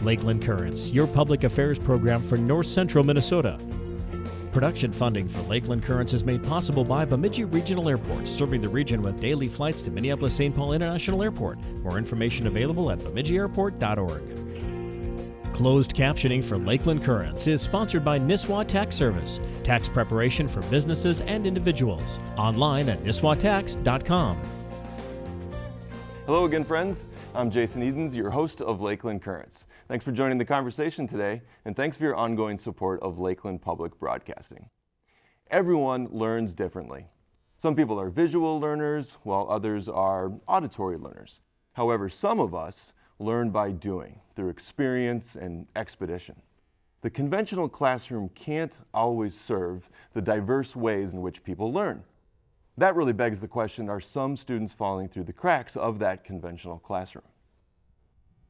Lakeland Currents, your public affairs program for north central Minnesota. Production funding for Lakeland Currents is made possible by Bemidji Regional Airport, serving the region with daily flights to Minneapolis-St. Paul International Airport. More information available at bemidjiairport.org. Closed captioning for Lakeland Currents is sponsored by Nisswa Tax Service, tax preparation for businesses and individuals. Online at nisswatax.com. Hello again, friends. I'm Jason Edens, your host of Lakeland Currents. Thanks for joining the conversation today, and thanks for your ongoing support of Lakeland Public Broadcasting. Everyone learns differently. Some people are visual learners, while others are auditory learners. However, some of us learn by doing, through experience and expedition. The conventional classroom can't always serve the diverse ways in which people learn. That really begs the question, are some students falling through the cracks of that conventional classroom?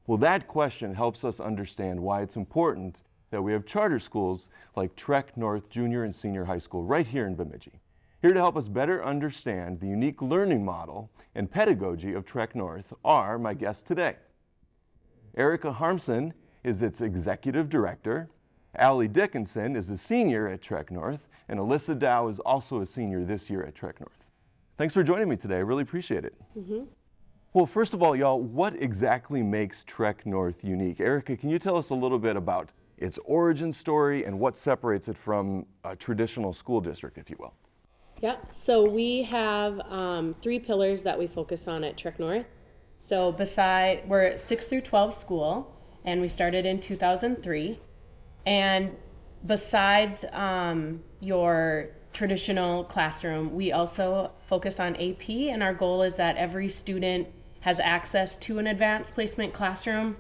Well, that question helps us understand why it's important that we have charter schools like TrekNorth Junior and Senior High School right here in Bemidji. Here to help us better understand the unique learning model and pedagogy of TrekNorth are my guests today. Erica Harmson is its executive director. Allie Dickinson is a senior at TrekNorth, and Alyssa Dow is also a senior this year at TrekNorth. Thanks for joining me today. I really appreciate it. Well, first of all, y'all, what exactly makes TrekNorth unique? Erica, can you tell us a little bit about its origin story and what separates it from a traditional school district, if you will? Yeah, so we have 3 pillars that we focus on at TrekNorth. So we're a 6 through 12 school, and we started in 2003. And besides your traditional classroom, we also focus on AP, and our goal is that every student has access to an advanced placement classroom,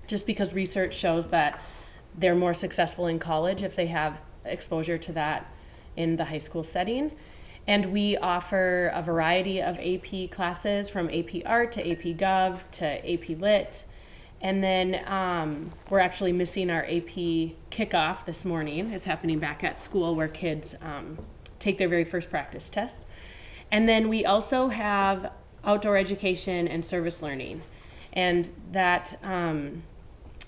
just because research shows that they're more successful in college if they have exposure to that in the high school setting. And we offer a variety of AP classes, from AP Art to AP Gov to AP Lit. And then we're actually missing our AP kickoff this morning. It's happening back at school, where kids take their very first practice test. And then we also have outdoor education and service learning. And that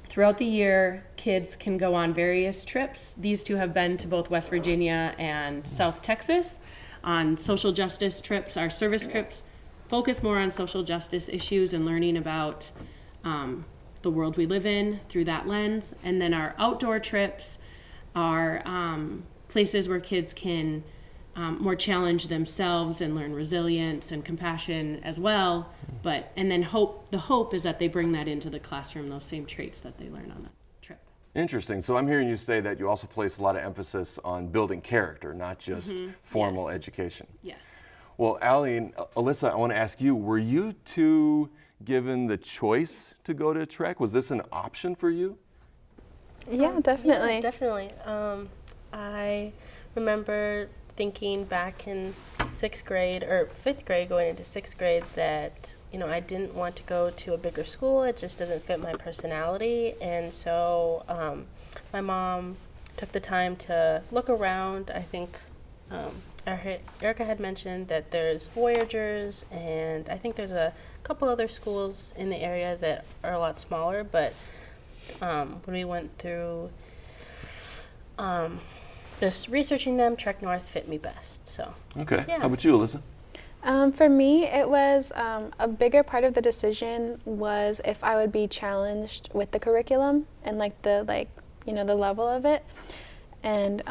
throughout the year, kids can go on various trips. These 2 have been to both West Virginia and South Texas on social justice trips. Our service trips focus more on social justice issues and learning about the world we live in through that lens. And then our outdoor trips are places where kids can more challenge themselves and learn resilience and compassion as well. And then the hope is that they bring that into the classroom, those same traits that they learn on the trip. Interesting. So I'm hearing you say that you also place a lot of emphasis on building character, not just formal education. Yes. Well, Allie and Alyssa, I want to ask you, were you 2 given the choice to go to Trek? Was this an option for you? Yeah, definitely. Yeah, definitely. I remember thinking back in 6th grade or 5th grade, going into 6th grade, that I didn't want to go to a bigger school. It just doesn't fit my personality. And so my mom took the time to look around. I think Erica had mentioned that there's Voyagers, and I think there's a couple other schools in the area that are a lot smaller. But when we went through just researching them, TrekNorth fit me best. So. Okay. Yeah. How about you, Alyssa? For me, it was a bigger part of the decision was if I would be challenged with the curriculum and the level of it. And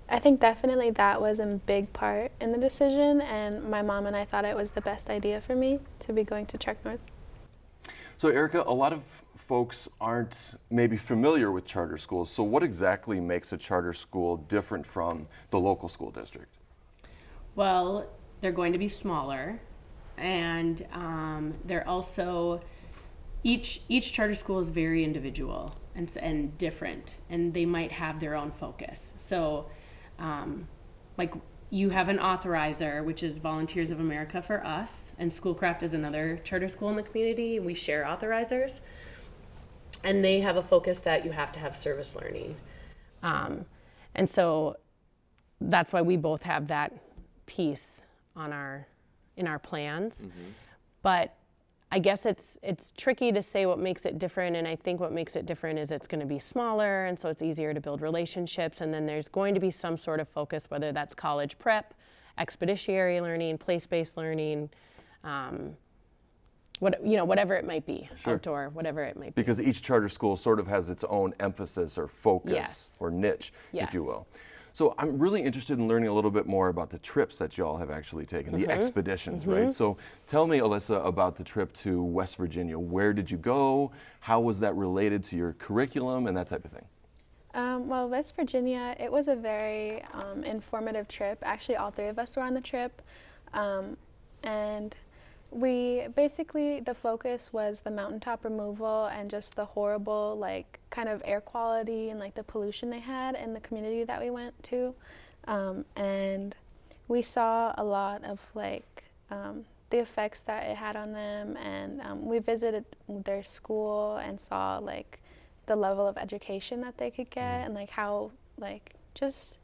I think definitely that was a big part in the decision, and my mom and I thought it was the best idea for me to be going to TrekNorth. So Erica, a lot of folks aren't maybe familiar with charter schools. So what exactly makes a charter school different from the local school district? Well, they're going to be smaller, and they're also, each charter school is very individual and different, and they might have their own focus. So you have an authorizer, which is Volunteers of America for us, and Schoolcraft is another charter school in the community, and we share authorizers. And they have a focus that you have to have service learning. And so that's why we both have that piece in our plans. But I guess it's tricky to say what makes it different, and I think what makes it different is it's going to be smaller, and so it's easier to build relationships, and then there's going to be some sort of focus, whether that's college prep, expeditionary learning, place-based learning, whatever it might be, Sure. outdoor, whatever it might be. Because each charter school sort of has its own emphasis or focus Yes. or niche, if you Yes. will. So I'm really interested in learning a little bit more about the trips that y'all have actually taken, the expeditions, right? So tell me, Alyssa, about the trip to West Virginia. Where did you go? How was that related to your curriculum and that type of thing? Well, West Virginia, it was a very informative trip. Actually, all three of us were on the trip. And we basically, the focus was the mountaintop removal and just the horrible, like, kind of air quality and, like, the pollution they had in the community that we went to. And we saw a lot of, like, the effects that it had on them. And we visited their school and saw, like, the level of education that they could get and, like, how, like, just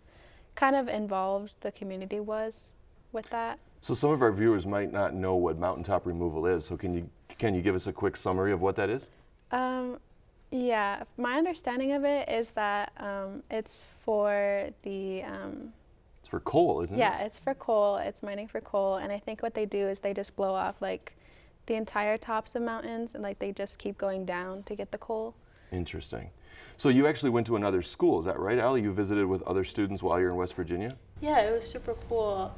kind of involved the community was with that. So some of our viewers might not know what mountaintop removal is. So can you give us a quick summary of what that is? Yeah, my understanding of it is that it's for the It's for coal, isn't it? yeah, it's for coal. It's mining for coal, and I think what they do is they just blow off like the entire tops of mountains, and like they just keep going down to get the coal. Interesting. So you actually went to another school, is that right, Allie? You visited with other students while you're in West Virginia? Yeah, it was super cool.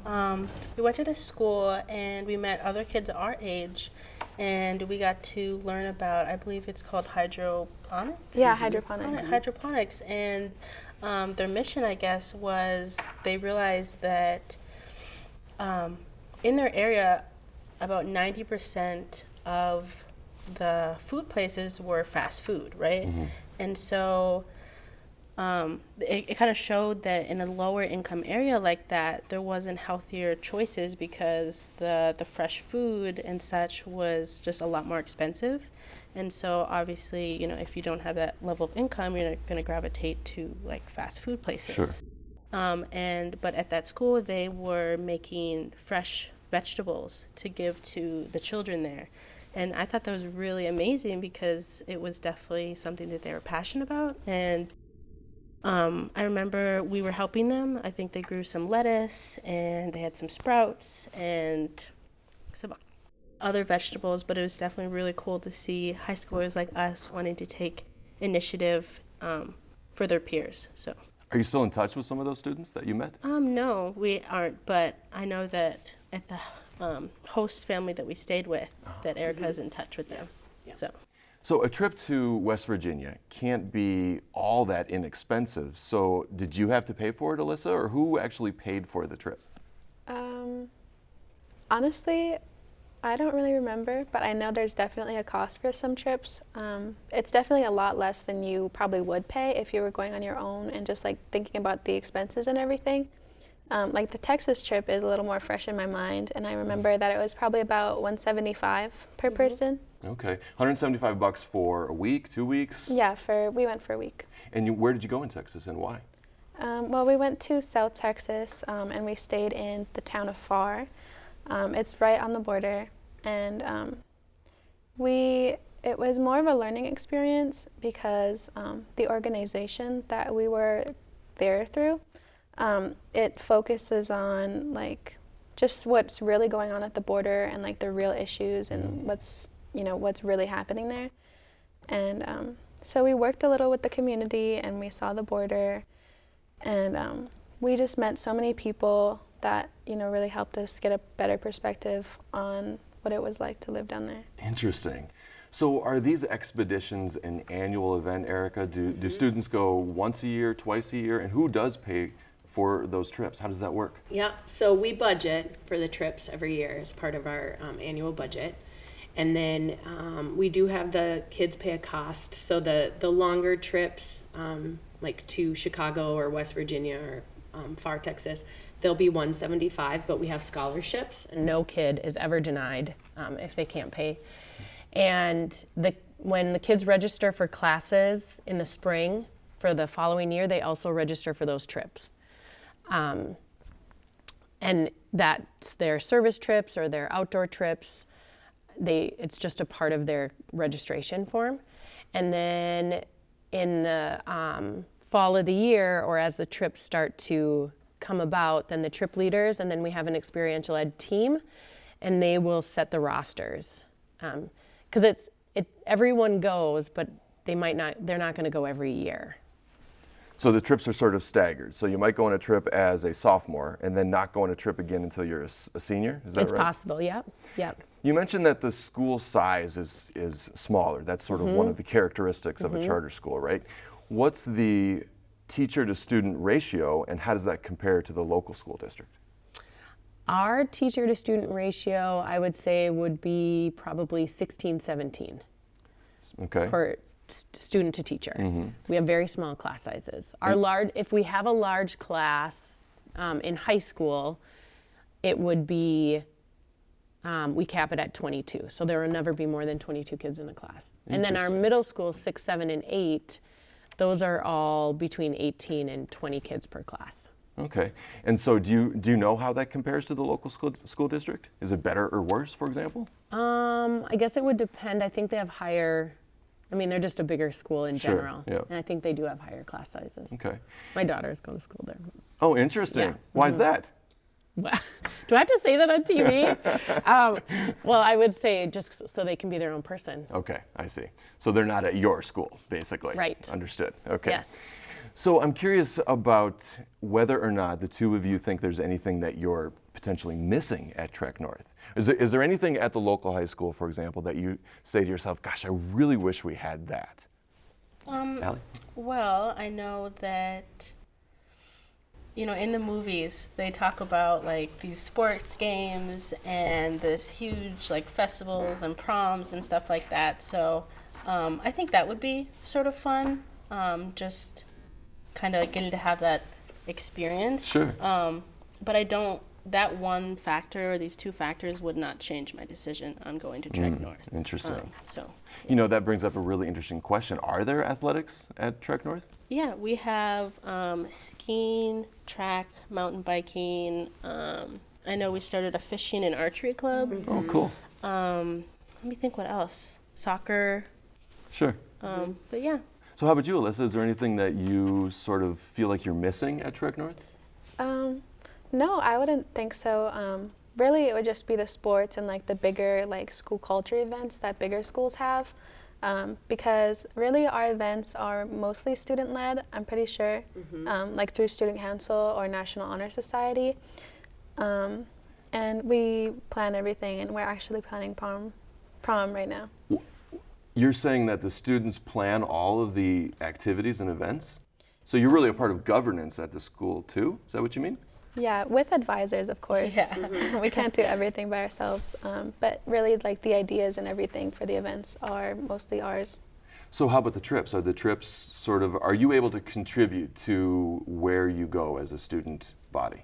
We went to this school and we met other kids our age, and we got to learn about, I believe it's called hydroponics? Yeah, hydroponics. Hydroponics. And their mission, I guess, was they realized that in their area, about 90% of the food places were fast food, right? And so it kind of showed that in a lower income area like that, there wasn't healthier choices because the fresh food and such was just a lot more expensive. And so obviously, you know, if you don't have that level of income, you're not going to gravitate to like fast food places. Sure. But at that school, they were making fresh vegetables to give to the children there. And I thought that was really amazing because it was definitely something that they were passionate about. And I remember we were helping them. I think they grew some lettuce and they had some sprouts and some other vegetables, but it was definitely really cool to see high schoolers like us wanting to take initiative for their peers. So. Are you still in touch with some of those students that you met? No, we aren't, but I know that at the host family that we stayed with, that Erica's in touch with them. Yeah. So a trip to West Virginia can't be all that inexpensive. So did you have to pay for it, Alyssa, or who actually paid for the trip? Honestly, I don't really remember, but I know there's definitely a cost for some trips. It's definitely a lot less than you probably would pay if you were going on your own and just like thinking about the expenses and everything. Like the Texas trip is a little more fresh in my mind, and I remember that it was probably about $175 per person. Okay, $175 for a week, 2 weeks? Yeah, we went for a week. And where did you go in Texas and why? Well, we went to South Texas, and we stayed in the town of Farr. It's right on the border, and it was more of a learning experience because the organization that we were there through, it focuses on like just what's really going on at the border and like the real issues and what's really happening there. And so we worked a little with the community and we saw the border, and we just met so many people that really helped us get a better perspective on what it was like to live down there. Interesting. So are these expeditions an annual event, Erica? Do students go once a year, twice a year, and who does pay for those trips? How does that work? Yeah, so we budget for the trips every year as part of our annual budget. And then we do have the kids pay a cost. So the longer trips, like to Chicago or West Virginia or Farr, Texas, they'll be $175, but we have scholarships. And no kid is ever denied if they can't pay. And when the kids register for classes in the spring for the following year, they also register for those trips. And that's their service trips or their outdoor trips. it's just a part of their registration form. And then in the fall of the year, or as the trips start to come about, then the trip leaders, and then we have an experiential ed team, and they will set the rosters. Because everyone goes, but they're not going to go every year. So the trips are sort of staggered. So you might go on a trip as a sophomore and then not go on a trip again until you're a senior. Is that right? It's possible, yep. You mentioned that the school size is smaller. That's sort of one of the characteristics of a charter school, right? What's the teacher to student ratio, and how does that compare to the local school district? Our teacher to student ratio, I would say, would be probably 16, 17 per student to teacher. We have very small class sizes. If we have a large class in high school, it would be, we cap it at 22. So there will never be more than 22 kids in a class. And then our middle school, 6, 7, and 8, those are all between 18 and 20 kids per class. Okay. And so do you know how that compares to the local school district? Is it better or worse, for example? I guess it would depend. I think they have higher, they're just a bigger school in general. Yeah. And I think they do have higher class sizes. Okay. My daughters go to school there. Oh, interesting. Yeah. Why is that? Do I have to say that on TV? Well, I would say just so they can be their own person. Okay, I see. So they're not at your school, basically. Right. Understood. Okay. Yes. So I'm curious about whether or not the two of you think there's anything that you're potentially missing at Trek North. Is there anything at the local high school, for example, that you say to yourself, gosh, I really wish we had that? Allie? Well, I know that, in the movies, they talk about like these sports games and this huge like festival and proms and stuff like that. So I think that would be sort of fun. Just kind of getting to have that experience. Sure. But that one factor or these two factors would not change my decision on going to Trek North. Interesting. So. That brings up a really interesting question. Are there athletics at Trek North? Yeah, we have skiing, track, mountain biking. I know we started a fishing and archery club. Oh, cool. Let me think what else. Soccer. Sure. But yeah. So how about you, Alyssa? Is there anything that you sort of feel like you're missing at Trek North? No, I wouldn't think so. Really, it would just be the sports and like the bigger like school culture events that bigger schools have. Because really our events are mostly student-led, I'm pretty sure, like through Student Council or National Honor Society. And we plan everything, and we're actually planning prom right now. You're saying that the students plan all of the activities and events? So you're really a part of governance at the school too? Is that what you mean? Yeah, with advisors, of course. Yeah. We can't do everything by ourselves, but really like the ideas and everything for the events are mostly ours. So how about the trips? Are the trips are you able to contribute to where you go as a student body?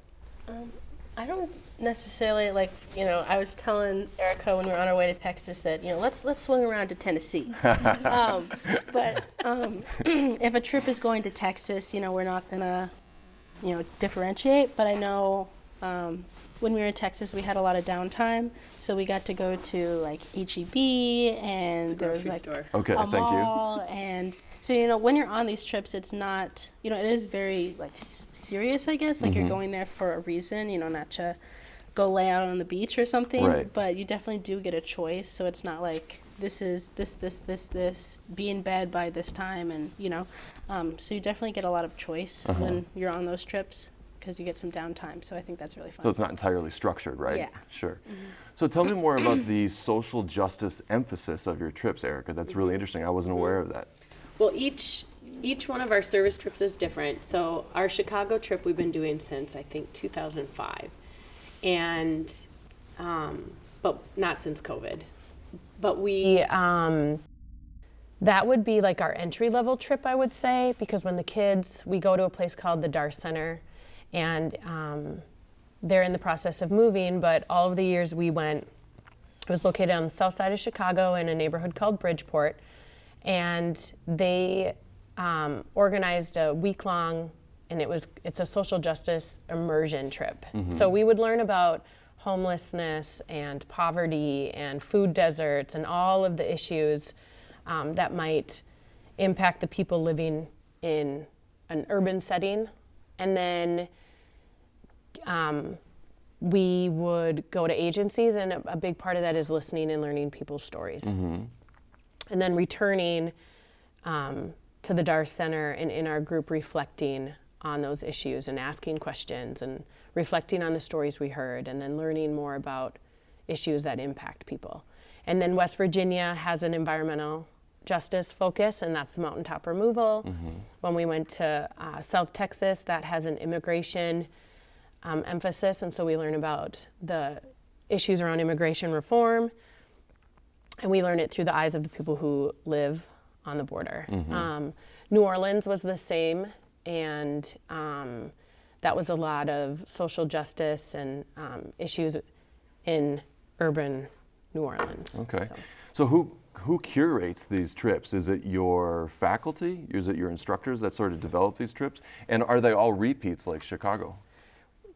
I don't necessarily I was telling Erica when we were on our way to Texas that, let's swing around to Tennessee. But if a trip is going to Texas, we're not gonna, differentiate. But I know when we were in Texas, we had a lot of downtime, so we got to go to like H-E-B, and there was like a mall, and so when you're on these trips, it's not, it is very like serious, I guess. Like you're going there for a reason, not to go lay out on the beach or something. Right. But you definitely do get a choice, so it's not like this is this, be in bed by this time, and so you definitely get a lot of choice when you're on those trips, because you get some downtime. So I think that's really fun. So it's not entirely structured, right? Yeah. Sure. So tell me more about the social justice emphasis of your trips, Erica. That's really interesting. I wasn't aware of that. Well, each one of our service trips is different. So our Chicago trip we've been doing since, I think, 2005. And, but not since COVID. But we, that would be like our entry level trip, I would say, because when we go to a place called the Dar Center, and they're in the process of moving, but all of the years we went, it was located on the south side of Chicago in a neighborhood called Bridgeport, and they organized a week-long, and it's a social justice immersion trip. So we would learn about homelessness and poverty and food deserts and all of the issues that might impact the people living in an urban setting. And then we would go to agencies, and a big part of that is listening and learning people's stories. And then returning to the DAR Center and in our group reflecting on those issues and asking questions and reflecting on the stories we heard, and then learning more about issues that impact people. And then West Virginia has an environmental justice focus, and that's the mountaintop removal. When we went to South Texas, that has an immigration emphasis, and so we learn about the issues around immigration reform, and we learn it through the eyes of the people who live on the border. New Orleans was the same, and that was a lot of social justice and issues in urban New Orleans. Okay. So who curates these trips? Is it your faculty? Is it your instructors that sort of develop these trips? And are they all repeats like Chicago?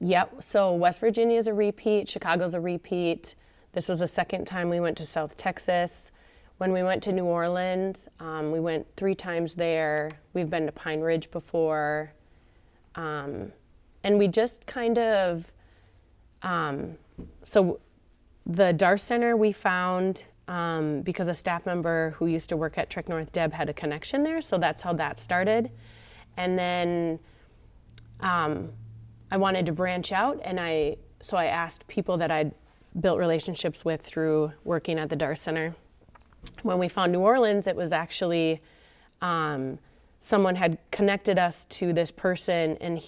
Yep, so West Virginia is a repeat, Chicago's a repeat. This was the second time we went to South Texas. When we went to New Orleans, we went 3 times there. We've been to Pine Ridge before. And we just kind of, so the DAR Center we found because a staff member who used to work at Trek North, Deb, had a connection there, so that's how that started. And then I wanted to branch out, and so I asked people that I'd built relationships with through working at the DAR Center. When we found New Orleans, it was actually someone had connected us to this person, and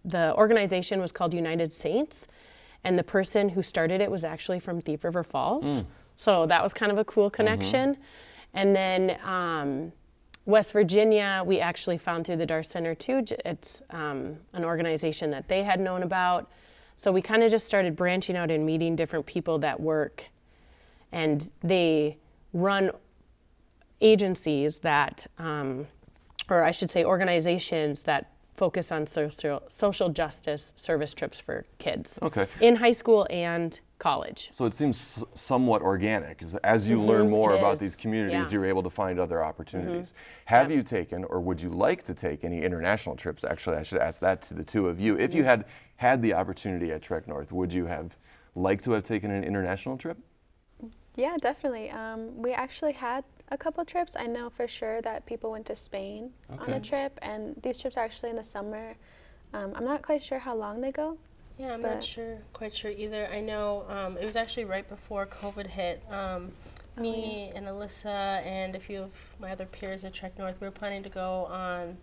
the organization was called United Saints, and the person who started it was actually from Thief River Falls. So that was kind of a cool connection. And then West Virginia, we actually found through the DAR Center too. It's an organization that they had known about. So we kind of just started branching out and meeting different people that work, and they run agencies that, or I should say organizations that focus on social justice service trips for kids. Okay. In high school and college. So it seems somewhat organic. As you learn more about is. these communities, Yeah. you're able to find other opportunities. Have you taken, or would you like to take, any international trips? Actually, I should ask that to the two of you. If you had the opportunity at Trek North, would you have liked to have taken an international trip? Yeah, definitely. We actually had a couple trips. I know for sure that people went to Spain on a trip, and these trips are actually in the summer. I'm not quite sure how long they go. Yeah, I'm not quite sure either. I know it was actually right before COVID hit. Me and Alyssa and a few of my other peers at Trek North, we were planning to go on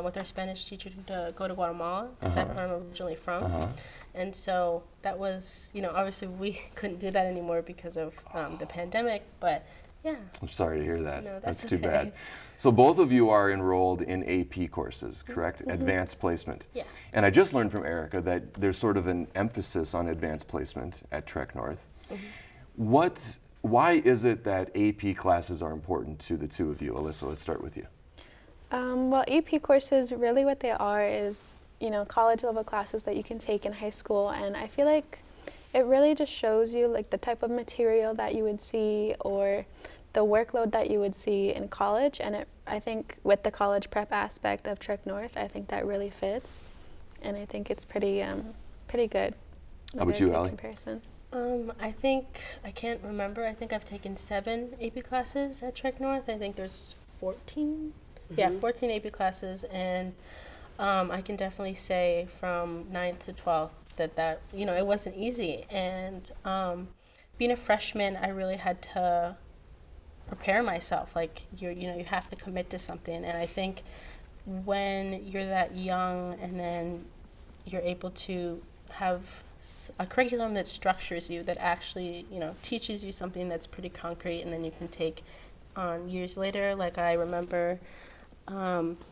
with our Spanish teacher to go to Guatemala, because that's where I'm originally from. And so that was, obviously we couldn't do that anymore because of the pandemic, but yeah. I'm sorry to hear that. No, that's that's too okay. bad. So both of you are enrolled in AP courses, correct? Advanced placement. Yeah. And I just learned from Erica that there's sort of an emphasis on advanced placement at Trek North. Why is it that AP classes are important to the two of you? Alyssa, let's start with you. Well, AP courses, really what they are is, college level classes that you can take in high school, and I feel like it really just shows you like the type of material that you would see or the workload that you would see in college, and I think with the college prep aspect of Trek North, I think that really fits, and I think it's pretty good. How about you, Allie? Comparison. I think, I can't remember, I think I've taken 7 AP classes at Trek North. I think there's 14. Yeah, 14 AP classes, and I can definitely say from 9th to 12th that it wasn't easy. And being a freshman, I really had to prepare myself. Like, you have to commit to something. And I think when you're that young and then you're able to have a curriculum that structures you, that actually, teaches you something that's pretty concrete, and then you can take on years later. Like, I remember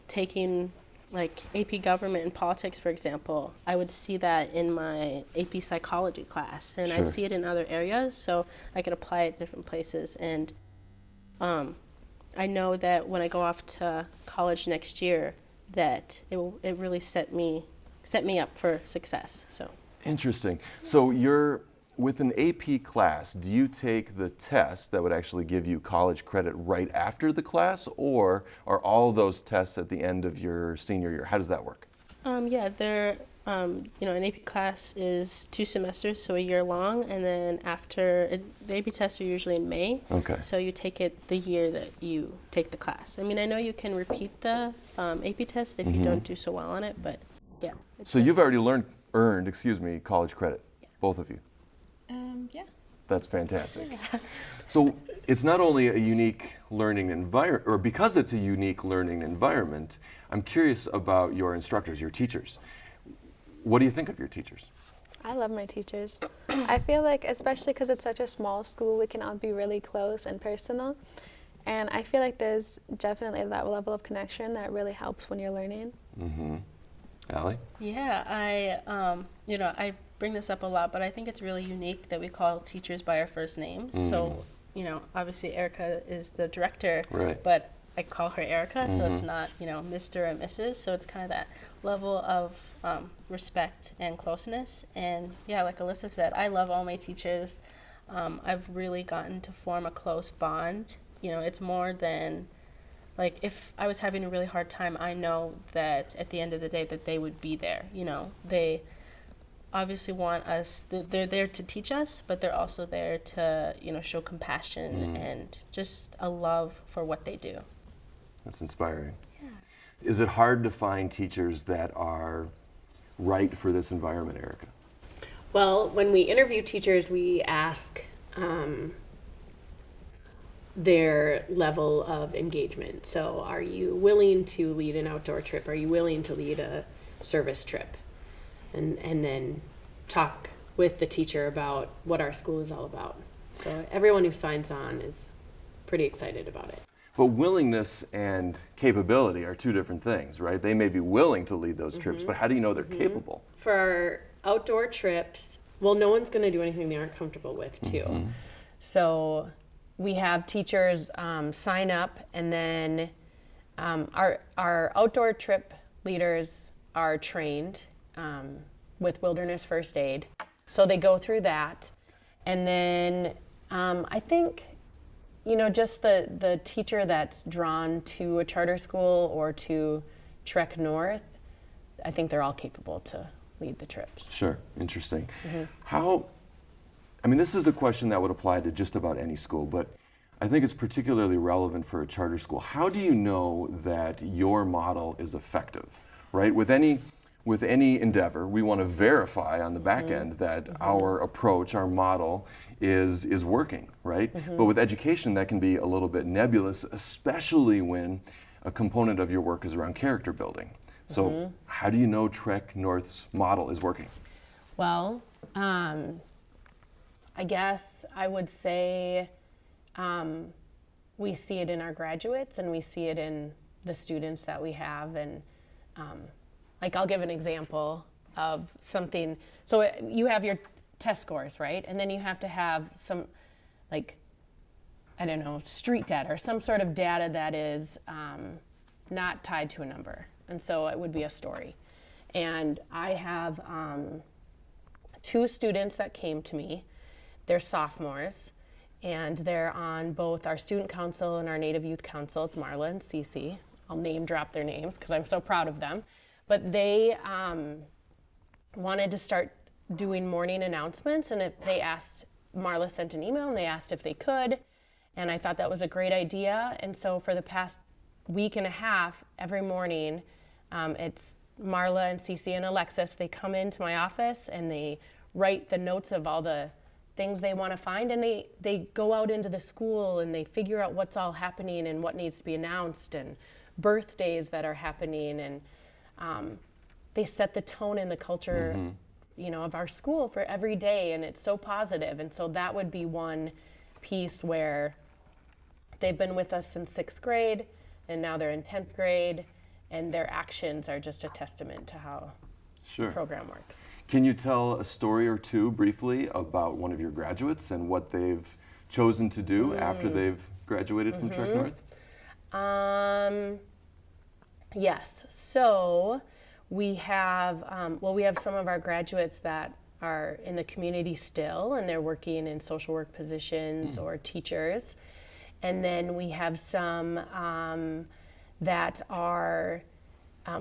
taking like AP government and politics, for example. I would see that in my AP psychology class, and I'd see it in other areas, so I could apply it different places. And I know that when I go off to college next year, that it really set me up for success. So Interesting. So you're with an AP class, do you take the test that would actually give you college credit right after the class, or are all those tests at the end of your senior year? How does that work? Yeah, they're, an AP class is 2 semesters, so a year long, and then the AP tests are usually in May. Okay. So you take it the year that you take the class. I mean, I know you can repeat the AP test if you don't do so well on it, but yeah. So you've already earned college credit, both of you. Yeah. That's fantastic. So it's not only a unique learning environment, or because it's a unique learning environment, I'm curious about your instructors, your teachers. What do you think of your teachers? I love my teachers. I feel like, especially because it's such a small school, we can all be really close and personal. And I feel like there's definitely that level of connection that really helps when you're learning. Mm-hmm. Allie? Yeah, I bring this up a lot, but I think it's really unique that we call teachers by our first names. So, obviously Erica is the director, right, but I call her Erica, so it's not, Mr. and Mrs. So it's kind of that level of respect and closeness. And yeah, like Alyssa said, I love all my teachers. I've really gotten to form a close bond. It's more than, like, if I was having a really hard time, I know that at the end of the day that they would be there. They obviously want us, they're there to teach us, but they're also there to, show compassion and just a love for what they do. That's inspiring. Yeah. Is it hard to find teachers that are right for this environment, Erica? Well, when we interview teachers, we ask their level of engagement. So are you willing to lead an outdoor trip? Are you willing to lead a service trip? And then talk with the teacher about what our school is all about. So everyone who signs on is pretty excited about it. But willingness and capability are two different things, right? They may be willing to lead those trips, but how do you know they're capable? For our outdoor trips, well, no one's going to do anything they aren't comfortable with, too. So we have teachers sign up, and then our outdoor trip leaders are trained with wilderness first aid. So they go through that. And then I think, just the teacher that's drawn to a charter school or to Trek North, I think they're all capable to lead the trips. Sure, interesting. This is a question that would apply to just about any school, but I think it's particularly relevant for a charter school. How do you know that your model is effective, right? With any endeavor, we want to verify on the back end that our approach, our model, is working, right? But with education, that can be a little bit nebulous, especially when a component of your work is around character building. So how do you know TrekNorth's model is working? Well, I guess I would say we see it in our graduates, and we see it in the students that we have. And I'll give an example of something. So you have your test scores, right? And then you have to have some, street data or some sort of data that is not tied to a number. And so it would be a story. And I have 2 students that came to me. They're sophomores, and they're on both our student council and our Native Youth Council. It's Marla and Cece. I'll name drop their names because I'm so proud of them. But they wanted to start doing morning announcements, and Marla sent an email and they asked if they could, and I thought that was a great idea. And so for the past week and a half, every morning, it's Marla and Cece and Alexis. They come into my office and they write the notes of all the things they want to find, and they go out into the school and they figure out what's all happening and what needs to be announced and birthdays that are happening, and they set the tone and the culture of our school for every day, and it's so positive. And so that would be one piece where they've been with us since 6th grade, and now they're in 10th grade, and their actions are just a testament to how the program works. Can you tell a story or two briefly about one of your graduates and what they've chosen to do after they've graduated from Trek North? Yes. So we have some of our graduates that are in the community still, and they're working in social work positions or teachers. And then we have some that are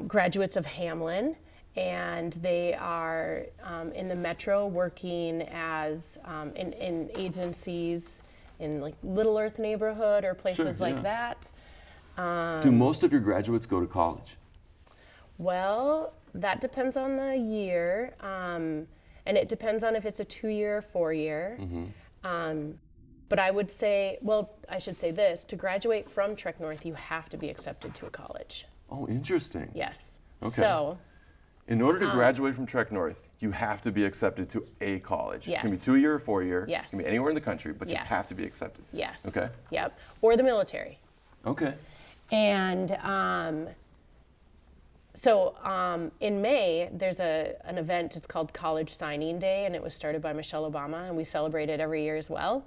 graduates of Hamlin, and they are in the metro working as in agencies in like Little Earth neighborhood or places Sure, like that. Do most of your graduates go to college? Well, that depends on the year, and it depends on if it's a 2-year or 4-year. But I would say, well, I should say this, to graduate from Trek North, you have to be accepted to a college. Oh, interesting. Yes. Okay. So, In order to graduate from Trek North, you have to be accepted to a college. It can be Yes. 2-year or 4-year. Yes. It can be anywhere in the country, but you Yes. have to be accepted. yes. Okay. Yep. Or the military. Okay. And in May, there's an event, it's called College Signing Day, and it was started by Michelle Obama, and we celebrate it every year as well.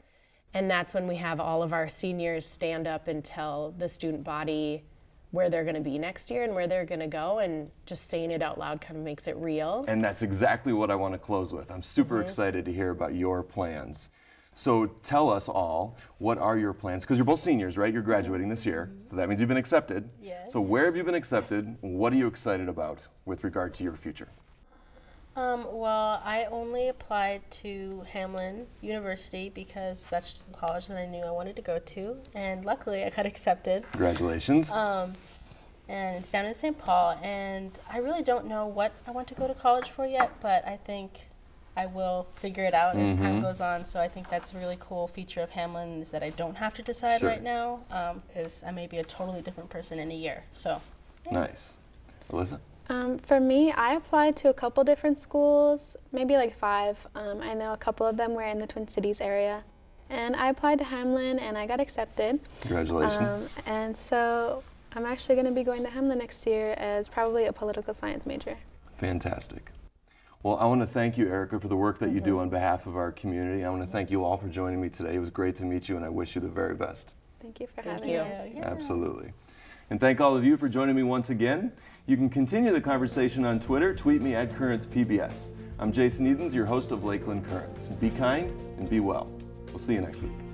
And that's when we have all of our seniors stand up and tell the student body where they're going to be next year and where they're going to go, and just saying it out loud kind of makes it real. And that's exactly what I want to close with. I'm super excited to hear about your plans. So tell us all, what are your plans? Because you're both seniors, right? You're graduating this year, so that means you've been accepted. Yes. So where have you been accepted? What are you excited about with regard to your future? Well, I only applied to Hamlin University because that's just the college that I knew I wanted to go to, and luckily I got accepted. Congratulations. And it's down in St. Paul, and I really don't know what I want to go to college for yet, but I think I will figure it out as time goes on. So I think that's a really cool feature of Hamlin, is that I don't have to decide Sure. right now, because I may be a totally different person in a year. So Nice. Alyssa? For me, I applied to a couple different schools, maybe like 5. I know a couple of them were in the Twin Cities area. And I applied to Hamlin and I got accepted. Congratulations. And so I'm actually going to be going to Hamlin next year as probably a political science major. Fantastic. Well, I want to thank you, Erica, for the work that you do on behalf of our community. I want to thank you all for joining me today. It was great to meet you, and I wish you the very best. Thank you for Thank having you. us. Absolutely. And thank all of you for joining me once again. You can continue the conversation on Twitter. Tweet me at CurrentsPBS. I'm Jason Edens, your host of Lakeland Currents. Be kind and be well. We'll see you next week.